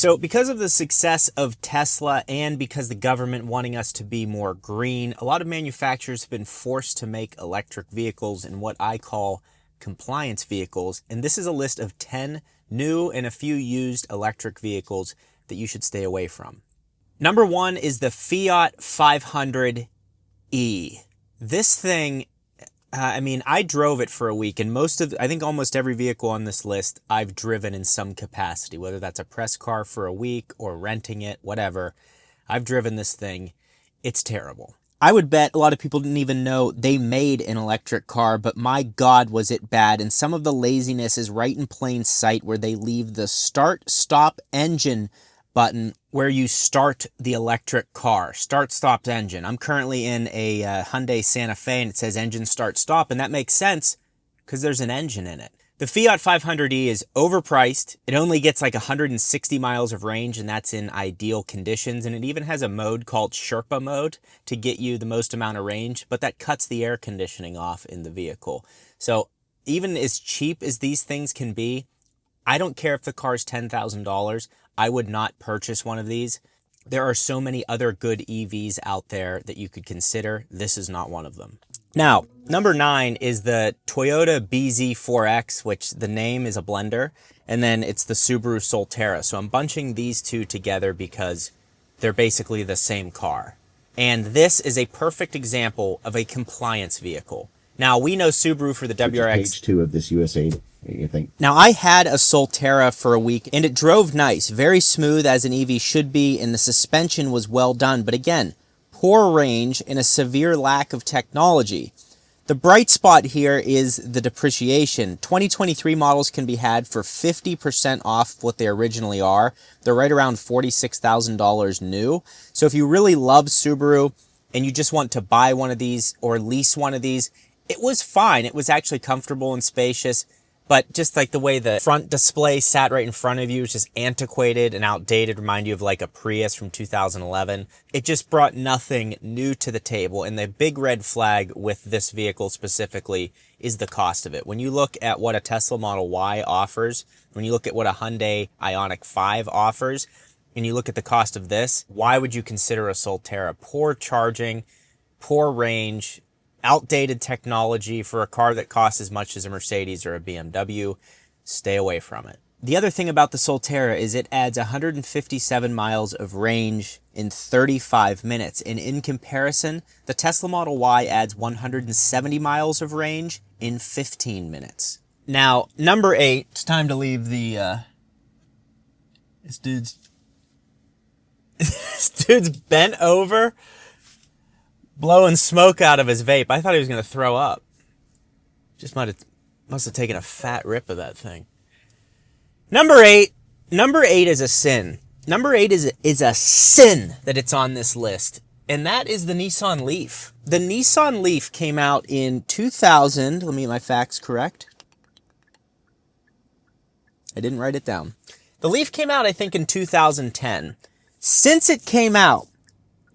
So because of the success of Tesla and because the government wanting us to be more green, a lot of manufacturers have been forced to make electric vehicles in what I call compliance vehicles. And this is a list of 10 new and a few used electric vehicles that you should stay away from. Number 1 is the Fiat 500e. This thing, I drove it for a week, and I think almost every vehicle on this list I've driven in some capacity, whether that's a press car for a week or renting it, whatever. I've driven this thing. It's terrible. I would bet a lot of people didn't even know they made an electric car, but my God, was it bad. And some of the laziness is right in plain sight, where they leave the start, stop, engine button where you start the electric car. Start, stop, engine. I'm currently in a Hyundai Santa Fe, and it says engine start, stop, and that makes sense because there's an engine in it. The Fiat 500e is overpriced. It only gets like 160 miles of range, and that's in ideal conditions. And it even has a mode called Sherpa mode to get you the most amount of range, but that cuts the air conditioning off in the vehicle. So even as cheap as these things can be, I don't care if the car's $10,000. I would not purchase one of these. There are so many other good EVs out there that you could consider. This is not one of them. Now, number 9 is the Toyota BZ4X, which the name is a blender, and then it's the Subaru Solterra. So I'm bunching these two together because they're basically the same car. And this is a perfect example of a compliance vehicle. Now, we know Subaru for the WRX. Page 2 of this USA, you think? Now, I had a Solterra for a week, and it drove nice, very smooth as an EV should be, and the suspension was well done. But again, poor range and a severe lack of technology. The bright spot here is the depreciation. 2023 models can be had for 50% off what they originally are. They're right around $46,000 new. So if you really love Subaru and you just want to buy one of these or lease one of these, it was fine. It was actually comfortable and spacious. But just like the way the front display sat right in front of you was just antiquated and outdated, remind you of like a Prius from 2011. It just brought nothing new to the table. And the big red flag with this vehicle specifically is the cost of it. When you look at what a Tesla Model Y offers, when you look at what a Hyundai Ioniq 5 offers, and you look at the cost of this, why would you consider a Solterra? Poor charging, poor range, outdated technology for a car that costs as much as a Mercedes or a BMW. Stay away from it. The other thing about the Solterra is it adds 157 miles of range in 35 minutes. And in comparison, the Tesla Model Y adds 170 miles of range in 15 minutes. Now, number 8, it's time to leave the, this dude's bent over, blowing smoke out of his vape. I thought he was going to throw up. Just must have taken a fat rip of that thing. Number 8 is a sin. Number 8 is a sin that it's on this list, and that is the Nissan Leaf. The Nissan Leaf came out in 2000. Let me get my facts correct. I didn't write it down. The Leaf came out, I think, in 2010. Since it came out,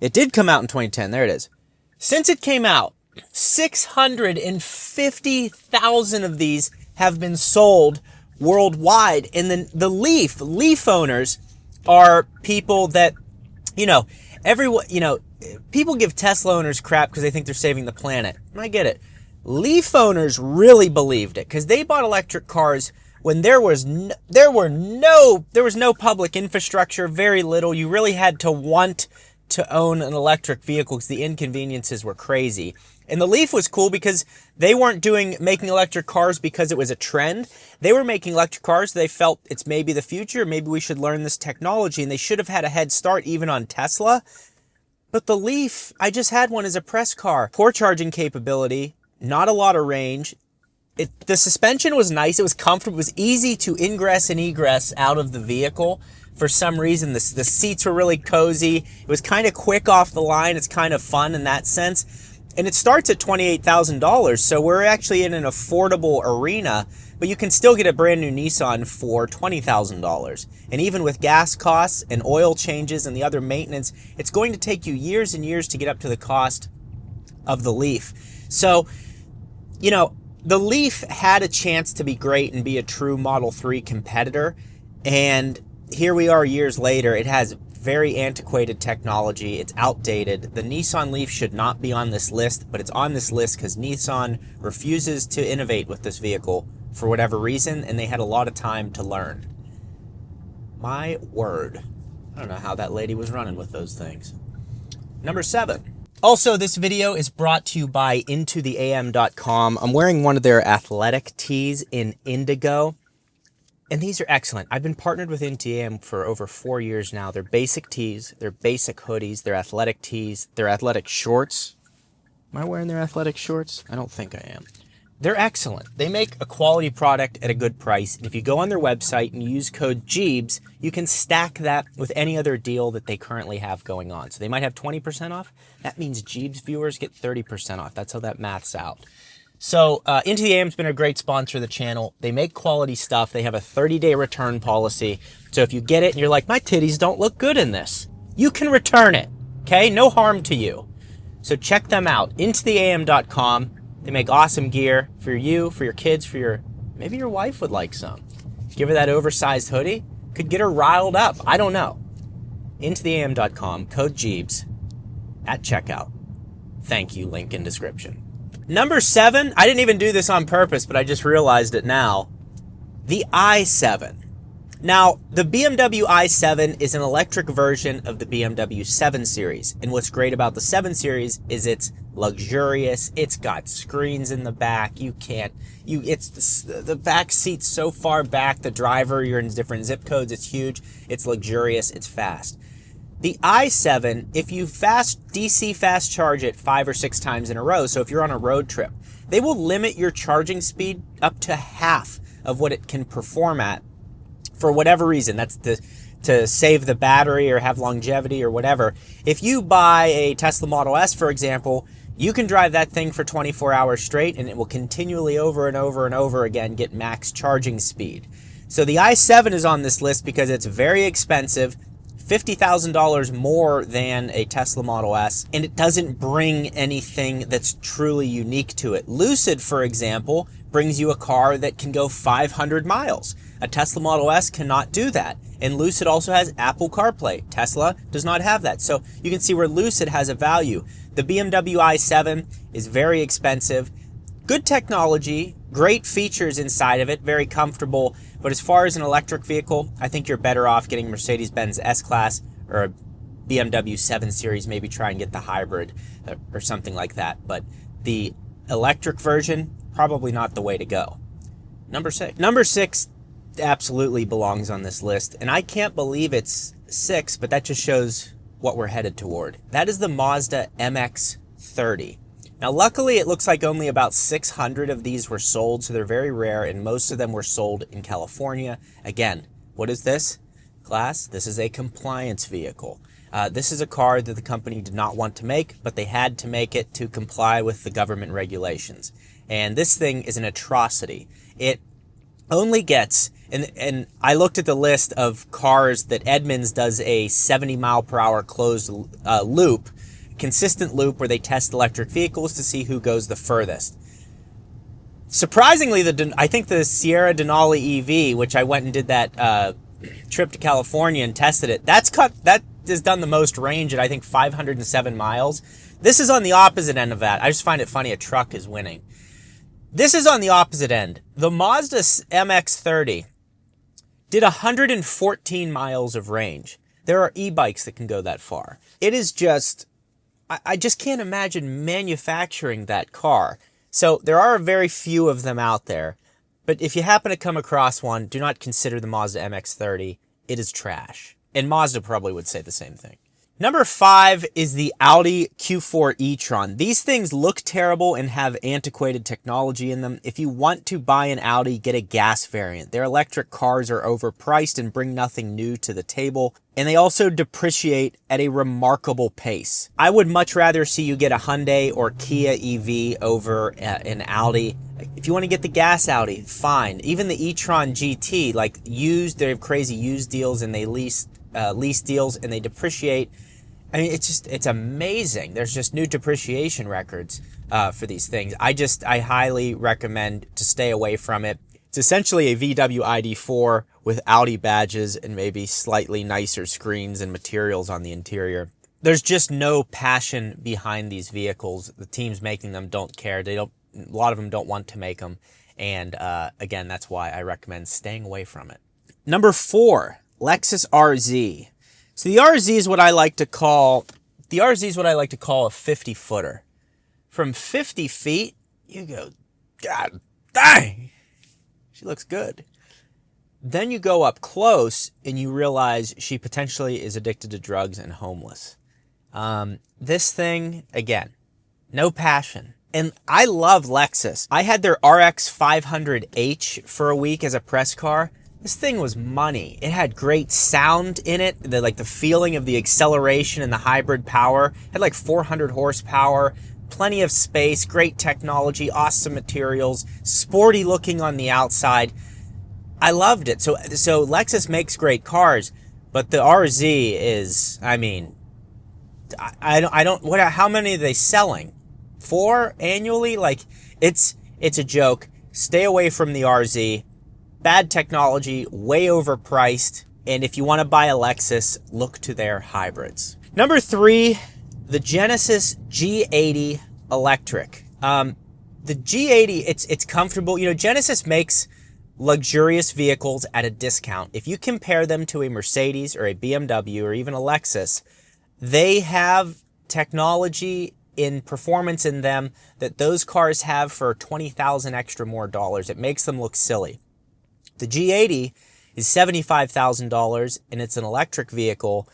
it did come out in 2010. There it is. Since it came out, 650,000 of these have been sold worldwide. And then the Leaf owners are people that, people give Tesla owners crap because they think they're saving the planet. I get it. Leaf owners really believed it because they bought electric cars when there was no public infrastructure, very little. You really had to want to own an electric vehicle because the inconveniences were crazy. And the Leaf was cool because they weren't making electric cars because it was a trend. They were making electric cars. They felt it's maybe the future. Maybe we should learn this technology, and they should have had a head start even on Tesla. But the Leaf, I just had one as a press car. Poor charging capability, not a lot of range. The suspension was nice. It was comfortable. It was easy to ingress and egress out of the vehicle. For some reason, the seats were really cozy. It was kind of quick off the line. It's kind of fun in that sense. And it starts at $28,000, so we're actually in an affordable arena, but you can still get a brand new Nissan for $20,000. And even with gas costs and oil changes and the other maintenance, it's going to take you years and years to get up to the cost of the Leaf. So, the Leaf had a chance to be great and be a true Model 3 competitor, and here we are years later. It has very antiquated technology. It's outdated. The Nissan Leaf should not be on this list, but it's on this list because Nissan refuses to innovate with this vehicle for whatever reason, and they had a lot of time to learn. My word. I don't know how that lady was running with those things. Number 7. Also, this video is brought to you by INTOTHEAM.com. I'm wearing one of their athletic tees in indigo, and these are excellent. I've been partnered with INTOTHEAM for over 4 years now. They're basic tees, they're basic hoodies, they're athletic tees, they're athletic shorts. Am I wearing their athletic shorts? I don't think I am. They're excellent. They make a quality product at a good price. And if you go on their website and use code Gjeebs, you can stack that with any other deal that they currently have going on. So they might have 20% off. That means Gjeebs viewers get 30% off. That's how that maths out. So INTOTHEAM's been a great sponsor of the channel. They make quality stuff. They have a 30-day return policy. So if you get it and you're like, my titties don't look good in this, you can return it. Okay? No harm to you. So check them out. INTOTHEAM.com. They make awesome gear for you, for your kids, for your, maybe your wife would like some. Give her that oversized hoodie. Could get her riled up. I don't know. INTOTHEAM.com, code Gjeebs at checkout. Thank you, link in description. Number 7, I didn't even do this on purpose, but I just realized it now. The i7. Now, the BMW i7 is an electric version of the BMW 7 Series. And what's great about the 7 Series is it's luxurious. It's got screens in the back. It's the back seat's so far back. The driver, you're in different zip codes. It's huge. It's luxurious. It's fast. The i7, if you DC fast charge it 5 or 6 times in a row, so if you're on a road trip, they will limit your charging speed up to half of what it can perform at for whatever reason. That's to save the battery or have longevity or whatever. If you buy a Tesla Model S, for example, you can drive that thing for 24 hours straight and it will continually over and over and over again get max charging speed. So the i7 is on this list because it's very expensive, $50,000 more than a Tesla Model S, and it doesn't bring anything that's truly unique to it. Lucid, for example, brings you a car that can go 500 miles. A Tesla Model S cannot do that. And Lucid also has Apple CarPlay. Tesla does not have that. So you can see where Lucid has a value. The BMW i7 is very expensive. Good technology, great features inside of it, very comfortable. But as far as an electric vehicle, I think you're better off getting Mercedes-Benz S-Class or a BMW 7 Series, maybe try and get the hybrid or something like that. But the electric version, probably not the way to go. Number 6. Number 6 absolutely belongs on this list, and I can't believe it's 6, but that just shows what we're headed toward. That is the Mazda MX-30. Now, luckily, it looks like only about 600 of these were sold, so they're very rare, and most of them were sold in California. Again, what is this? Class, this is a compliance vehicle. This is a car that the company did not want to make, but they had to make it to comply with the government regulations. And this thing is an atrocity. It only gets, and I looked at the list of cars that Edmunds does a 70 mile per hour closed loop, consistent loop where they test electric vehicles to see who goes the furthest. Surprisingly, I think the Sierra Denali EV, which I went and did that trip to California and tested it, that has done the most range at I think 507 miles. This is on the opposite end of that. I just find it funny a truck is winning. This is on the opposite end. The Mazda MX-30 did 114 miles of range. There are e-bikes that can go that far. It is just, I just can't imagine manufacturing that car. So there are very few of them out there. But if you happen to come across one, do not consider the Mazda MX-30. It is trash. And Mazda probably would say the same thing. Number 5 is the Audi Q4 E-tron. These things look terrible and have antiquated technology in them. If you want to buy an Audi, get a gas variant. Their electric cars are overpriced and bring nothing new to the table. And they also depreciate at a remarkable pace. I would much rather see you get a Hyundai or Kia EV over an Audi. If you want to get the gas Audi, fine. Even the e-tron GT, like used, they have crazy used deals and they lease deals and they depreciate. I mean, it's amazing. There's just new depreciation records for these things. I highly recommend to stay away from it. It's essentially a VW ID4 with Audi badges and maybe slightly nicer screens and materials on the interior. There's just no passion behind these vehicles. The teams making them don't care. A lot of them don't want to make them. And again, that's why I recommend staying away from it. Number 4, Lexus RZ. So the RZ is what I like to call a 50-footer. From 50 feet, you go, God dang, she looks good. Then you go up close and you realize she potentially is addicted to drugs and homeless. This thing, again, no passion. And I love Lexus. I had their RX 500H for a week as a press car. This thing was money. It had great sound in it, the feeling of the acceleration and the hybrid power. It had like 400 horsepower, plenty of space, great technology, awesome materials, sporty looking on the outside. I loved it. So Lexus makes great cars, but the RZ is, I mean, how many are they selling? 4 annually? Like, it's a joke. Stay away from the RZ. Bad technology, way overpriced. And if you want to buy a Lexus, look to their hybrids. Number 3, the Genesis G80 electric. The G80, it's comfortable. You know, Genesis makes luxurious vehicles at a discount. If you compare them to a Mercedes or a BMW or even a Lexus, they have technology in performance in them that those cars have for 20,000 extra more dollars. It makes them look silly. The G80 is $75,000 and it's an electric vehicle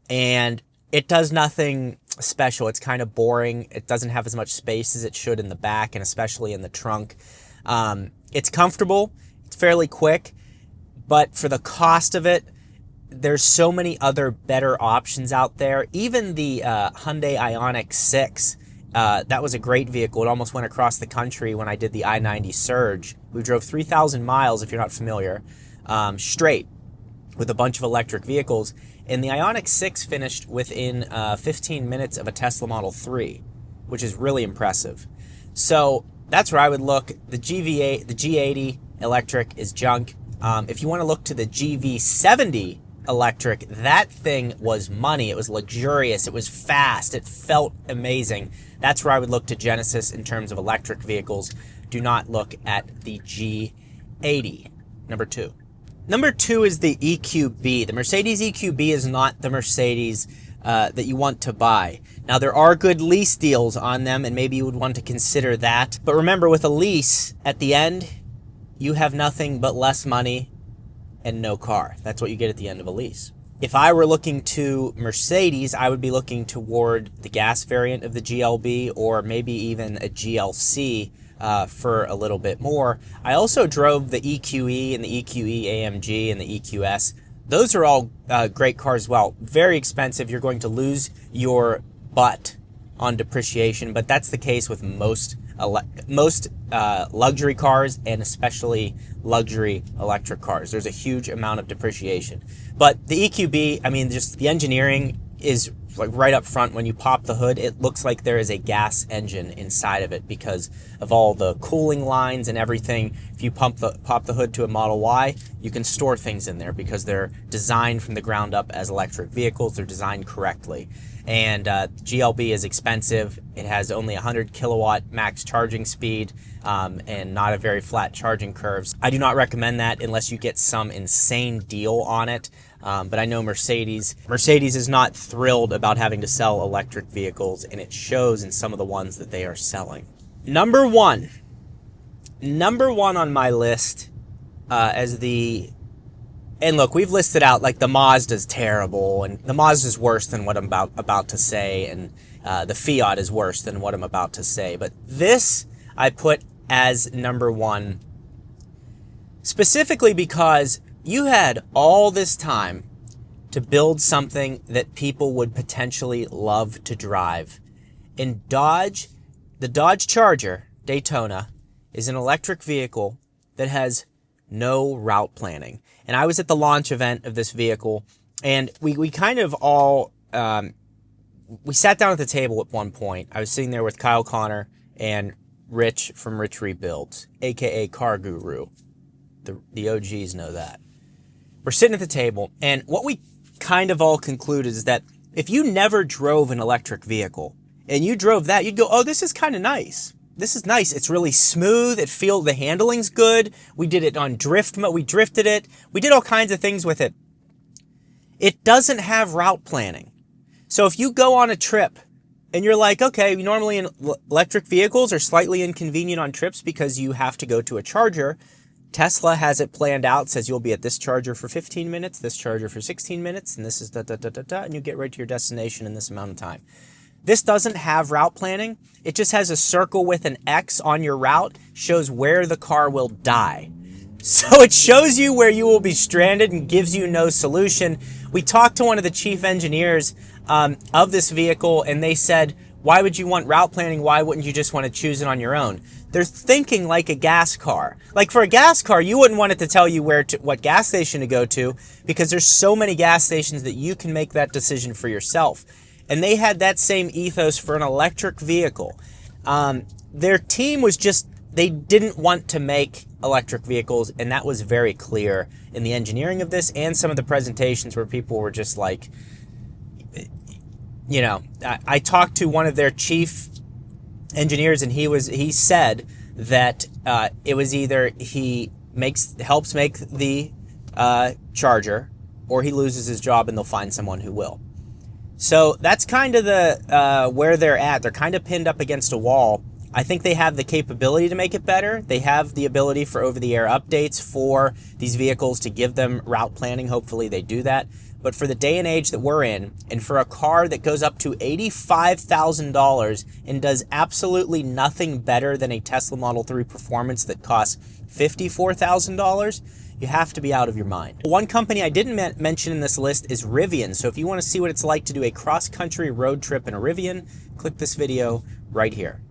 and it does nothing special. It's kind of boring. It doesn't have as much space as it should in the back and especially in the trunk. It's comfortable. It's fairly quick, but for the cost of it, there's so many other better options out there. Even the Hyundai Ioniq 6, that was a great vehicle. It almost went across the country when I did the I-90 Surge. We drove 3,000 miles, if you're not familiar, straight with a bunch of electric vehicles. And the Ioniq 6 finished within 15 minutes of a Tesla Model 3, which is really impressive. So that's where I would look. The G80 electric is junk. If you want to look to the GV70 electric, that thing was money. It was luxurious. It was fast. It felt amazing. That's where I would look to Genesis in terms of electric vehicles. Do not look at the G80. Number 2. Number 2 is the EQB. The Mercedes EQB is not the Mercedes that you want to buy. Now, there are good lease deals on them, and maybe you would want to consider that. But remember, with a lease, at the end, you have nothing but less money and no car. That's what you get at the end of a lease. If I were looking to Mercedes, I would be looking toward the gas variant of the GLB or maybe even a GLC for a little bit more. I also drove the EQE and the EQE AMG and the EQS. Those are all great cars as well. Very expensive. You're going to lose your butt on depreciation, but that's the case with most luxury cars and especially luxury electric cars. There's a huge amount of depreciation. But the EQB, I mean, just the engineering is like right up front. When you pop the hood, it looks like there is a gas engine inside of it because of all the cooling lines and everything. If you pop the hood to a Model Y, you can store things in there because they're designed from the ground up as electric vehicles. They're designed correctly. And GLB is expensive. It has only 100 kilowatt max charging speed and not a very flat charging curves. I do not recommend that unless you get some insane deal on it. But I know Mercedes is not thrilled about having to sell electric vehicles, and it shows in some of the ones that they are selling. Number one on my list and look, we've listed out like the Mazda's terrible, and the Mazda's worse than what I'm about to say, and the Fiat is worse than what I'm about to say. But this I put as number 1, specifically because you had all this time to build something that people would potentially love to drive. And the Dodge Charger Daytona is an electric vehicle that has no route planning. And I was at the launch event of this vehicle, and we kind of all, we sat down at the table at one point. I was sitting there with Kyle Connor and Rich from Rich Rebuilds, aka Car Guru. The OGs know that. We're sitting at the table, and what we kind of all concluded is that if you never drove an electric vehicle and you drove that, you'd go, oh, this is kind of nice. This is nice. It's really smooth. The handling's good. We did it on drift mode. We drifted it. We did all kinds of things with it. It doesn't have route planning. So if you go on a trip and you're like, okay, normally electric vehicles are slightly inconvenient on trips because you have to go to a charger. Tesla has it planned out, says you'll be at this charger for 15 minutes, this charger for 16 minutes, and this is and you get right to your destination in this amount of time. This doesn't have route planning. It just has a circle with an X on your route, shows where the car will die. So it shows you where you will be stranded and gives you no solution. We talked to one of the chief engineers of this vehicle, and they said, why would you want route planning? Why wouldn't you just want to choose it on your own? They're thinking like a gas car. Like for a gas car, you wouldn't want it to tell you what gas station to go to, because there's so many gas stations that you can make that decision for yourself. And they had that same ethos for an electric vehicle. Their team was just, they didn't want to make electric vehicles, and that was very clear in the engineering of this and some of the presentations where people were just like, you know, I talked to one of their chief engineers, and he said that it was either he helps make the charger, or he loses his job and they'll find someone who will. So that's kind of the where they're at. They're kind of pinned up against a wall. I think they have the capability to make it better. They have the ability for over-the-air updates for these vehicles to give them route planning. Hopefully they do that. But for the day and age that we're in, and for a car that goes up to $85,000 and does absolutely nothing better than a Tesla Model 3 Performance that costs $54,000, you have to be out of your mind. One company I didn't mention in this list is Rivian. So if you want to see what it's like to do a cross-country road trip in a Rivian, click this video right here.